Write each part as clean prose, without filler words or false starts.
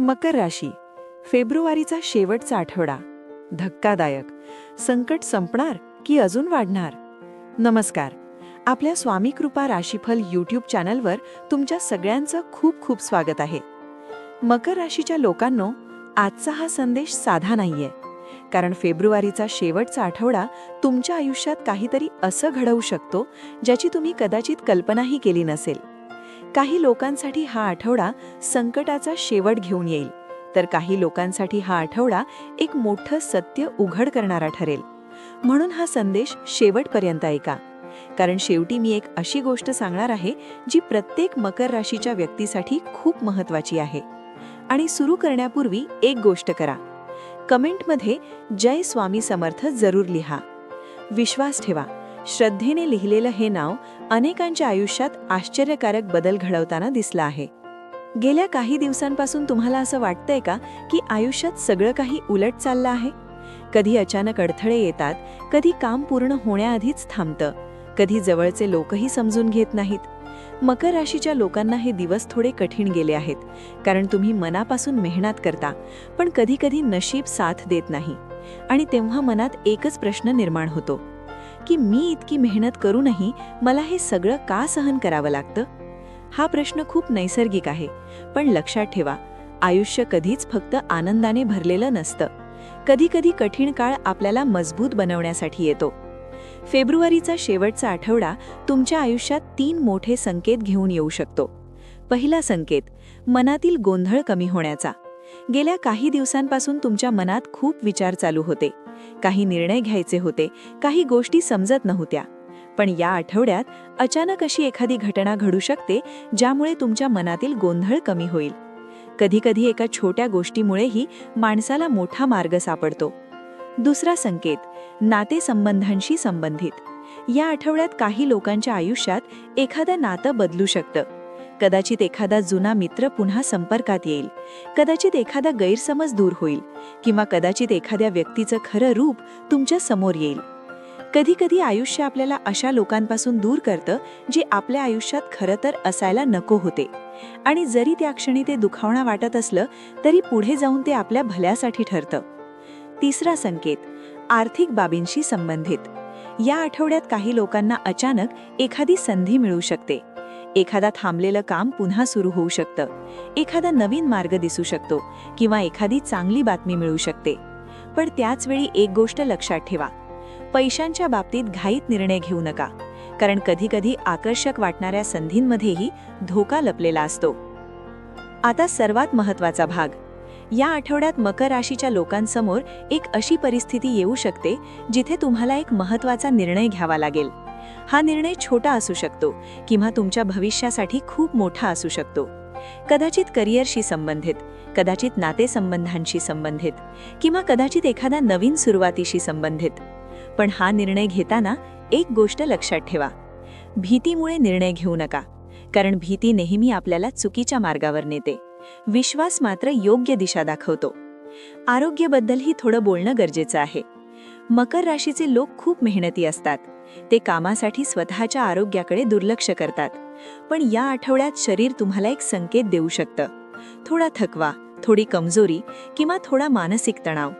मकर राशी, फेब्रुवारीचा शेवटचा आठवडा. धक्कादायक. संकट संपणार की अजून वाढणार? नमस्कार. आपल्या स्वामी कृपा राशीफल यूट्यूब चॅनलवर तुमच्या सगळ्यांचं खूप खूप स्वागत आहे. मकर राशीच्या लोकांनो, आजचा हा संदेश साधा नाहीये. कारण फेब्रुवारीचा शेवटचा आठवडा तुमच्या आयुष्यात काहीतरी असं घडवू शकतो ज्याची तुम्ही कदाचित कल्पनाही केली नसेल. काही लोकांसाठी हा आठवडा संकटाचा शेवट घेऊन येईल, तर काही लोकांसाठी हा आठवडा एक मोठं सत्य उघड करणारा ठरेल. म्हणून हा संदेश शेवटपर्यंत ऐका, कारण शेवटी मी एक अशी गोष्ट सांगणार आहे जी प्रत्येक मकर राशीच्या व्यक्तीसाठी खूप महत्त्वाची आहे. आणि सुरू करण्यापूर्वी एक गोष्ट करा. कमेंटमध्ये जय स्वामी समर्थ जरूर लिहा. विश्वास ठेवा, श्रद्धेने लिहिलेलं हे नाव अनेकांच्या आयुष्यात आश्चर्यकारक बदल घडवताना दिसलं आहे. गेल्या काही दिवसांपासून तुम्हाला असं वाटतंय का की आयुष्यात सगळं काही उलट चाललं आहे? कधी अचानक अडथळे येतात, कधी काम पूर्ण होण्याआधीच थांबतं, कधी जवळचे लोकही समजून घेत नाहीत. मकर राशीच्या लोकांना हे दिवस थोडे कठीण गेले आहेत, कारण तुम्ही मनापासून मेहनत करता, पण कधी कधी नशीब साथ देत नाही. आणि तेव्हा मनात एकच प्रश्न निर्माण होतो की मी इतकी मेहनत करूनही मला हे सगळं का सहन करावं लागतं? हा प्रश्न खूप नैसर्गिक आहे, पण लक्षात ठेवा, आयुष्य कधीच फक्त आनंदाने भरलेलं नसतं. कधी कधी कठीण काळ आपल्याला मजबूत बनवण्यासाठी येतो. फेब्रुवारीचा शेवटचा आठवडा तुमच्या आयुष्यात 3 मोठे संकेत घेऊन येऊ शकतो. पहिला संकेत, मनातील गोंधळ कमी होण्याचा. गेल्या काही दिवसांपासून तुमच्या मनात खूप विचार चालू होते, काही निर्णय घ्यायचे होते, काही गोष्टी समजत नव्हत्या. पण या आठवड्यात अचानक अशी एखादी घटना घडू शकते ज्यामुळे तुमच्या मनातील गोंधळ कमी होईल. कधीकधी एका छोट्या गोष्टीमुळेही माणसाला मोठा मार्ग सापडतो. दुसरा संकेत, नातेसंबंधांशी संबंधित. या आठवड्यात काही लोकांच्या आयुष्यात एखादं नातं बदलू शकतं. कदाचित एखादा जुना मित्र पुन्हा संपर्कात येईल, कदाचित एखादा गैरसमज दूर होईल, किंवा कदाचित एखाद्या व्यक्तीचं खरं रूप तुमच्या समोर येईल. कधीकधी आयुष्य आपल्याला अशा लोकांपासून दूर करतं जे आपल्या आयुष्यात खरं तर असायला नको होते. आणि जरी त्या क्षणी ते दुखावणं वाटत असलं तरी पुढे जाऊन ते आपल्या भल्यासाठी ठरतं. तिसरा संकेत, आर्थिक बाबींशी संबंधित. या आठवड्यात काही लोकांना अचानक एखादी संधी मिळू शकते. एखादा थांबलेलं काम पुन्हा सुरू होऊ शकतं, एखादा नवीन मार्ग दिसू शकतो, किंवा एखादी चांगली बातमी मिळू शकते. पण त्याच वेळी एक गोष्ट लक्षात ठेवा, पैशांच्या बाबतीत घाईत निर्णय घेऊ नका, कारण कधीकधी आकर्षक वाटणाऱ्या संधींमध्येही धोका लपलेला असतो. आता सर्वात महत्त्वाचा भाग. या आठवड्यात मकर राशीच्या लोकांसमोर एक अशी परिस्थिती येऊ शकते जिथे तुम्हाला एक महत्त्वाचा निर्णय घ्यावा लागेल. हा निर्णय छोटा असू शकतो किंवा तुमच्या भविष्यासाठी खूप मोठा असू शकतो. कदाचित करिअरशी संबंधित, कदाचित नातेसंबंधांशी संबंधित, किंवा कदाचित एखाद्या नवीन सुरुवातीशी संबंधित. पण हा निर्णय घेताना एक गोष्ट लक्षात ठेवा, भीतीमुळे निर्णय घेऊ नका, कारण भीती नेहमी आपल्याला चुकीच्या मार्गावर नेते. विश्वास मात्र योग्य दिशा दाखवतो. आरोग्याबद्दलही थोडं बोलणं गरजेचं आहे. मकर राशीचे लोक खूप मेहनती असतात. ते कामासाठी स्वतःच्या आरोग्याकडे दुर्लक्ष करतात. पण या आठवड्यात शरीर तुम्हाला एक संकेत देऊ शकतं. थोडा थकवा, थोडी कमजोरी, किंवा थोडा मानसिक तणाव.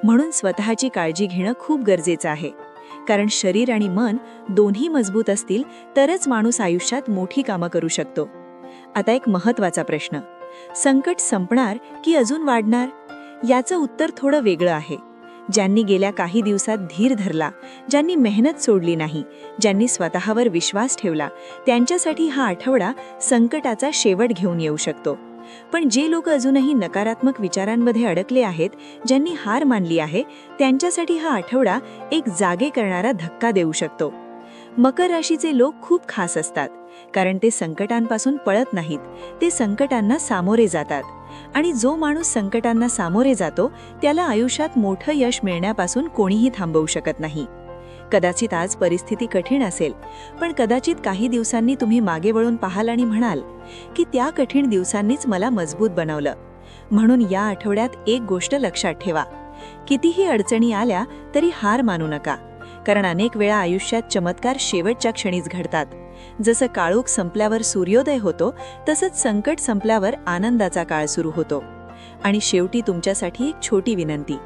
म्हणून स्वतःची काळजी घेणं खूप गरजेचं आहे, कारण शरीर आणि मन दोन्ही मजबूत असतील तरच माणूस आयुष्यात मोठी कामं करू शकतो. आता एक महत्त्वाचा प्रश्न, संकट संपणार की अजून वाढणार? याचं उत्तर थोडं वेगळं आहे. ज्यांनी गेल्या काही दिवसात धीर धरला, ज्यांनी मेहनत सोडली नाही, ज्यांनी स्वतःवर विश्वास ठेवला, त्यांच्यासाठी हा आठवडा संकटाचा शेवट घेऊन येऊ शकतो. पण जे लोक अजूनही नकारात्मक विचारांमध्ये अडकले आहेत, ज्यांनी हार मानली आहे, त्यांच्यासाठी हा आठवडा एक जागे करणारा धक्का देऊ शकतो. मकर राशीचे लोक खूप खास असतात, कारण ते संकटांपासून पळत नाहीत, ते संकटांना सामोरे जातात. आणि जो माणूस संकटांना सामोरे जातो त्याला आयुष्यात मोठं यश मिळण्यापासून कोणीही थांबवू शकत नाही. कदाचित आज परिस्थिती कठीण असेल, पण कदाचित काही दिवसांनी तुम्ही मागे वळून पाहाल आणि म्हणाल की त्या कठीण दिवसांनीच मला मजबूत बनवलं. म्हणून या आठवड्यात एक गोष्ट लक्षात ठेवा, कितीही अडचणी आल्या तरी हार मानू नका, कारण अनेक वेळा आयुष्यात चमत्कार शेवटच्या क्षणीच घडतात. जसं काळोख संपल्यावर सूर्योदय होतो, तसंच संकट संपल्यावर आनंदाचा काळ सुरू होतो. आणि शेवटी तुमच्यासाठी एक छोटी विनंती.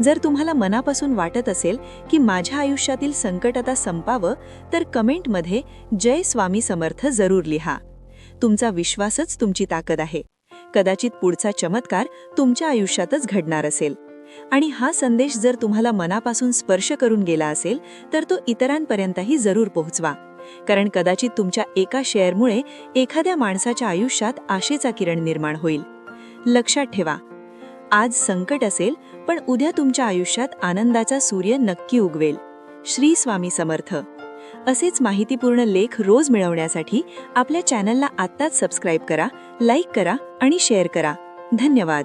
जर तुम्हाला मनापासून वाटत असेल की माझ्या आयुष्यातील संकट आता संपावं, तर कमेंटमध्ये जय स्वामी समर्थ जरूर लिहा. तुमचा विश्वासच तुमची ताकद आहे. कदाचित पुढचा चमत्कार तुमच्या आयुष्यातच घडणार असेल. आणि हा संदेश जर तुम्हाला मनापासून स्पर्श करून गेला असेल, तर तो इतरांपर्यंतही जरूर पोहोचवा. कारण कदाचित तुमच्या एका शेअरमुळे एखाद्या माणसाच्या आयुष्यात आशेचा किरण निर्माण होईल. लक्षात ठेवा, आज संकट असेल, पण उद्या तुमच्या आयुष्यात आनंदाचा सूर्य नक्की उगवेल. श्री स्वामी समर्थ. असेच माहितीपूर्ण लेख रोज मिळवण्यासाठी आपल्या चॅनलला आत्ताच सबस्क्राईब करा, लाईक करा आणि शेअर करा. धन्यवाद.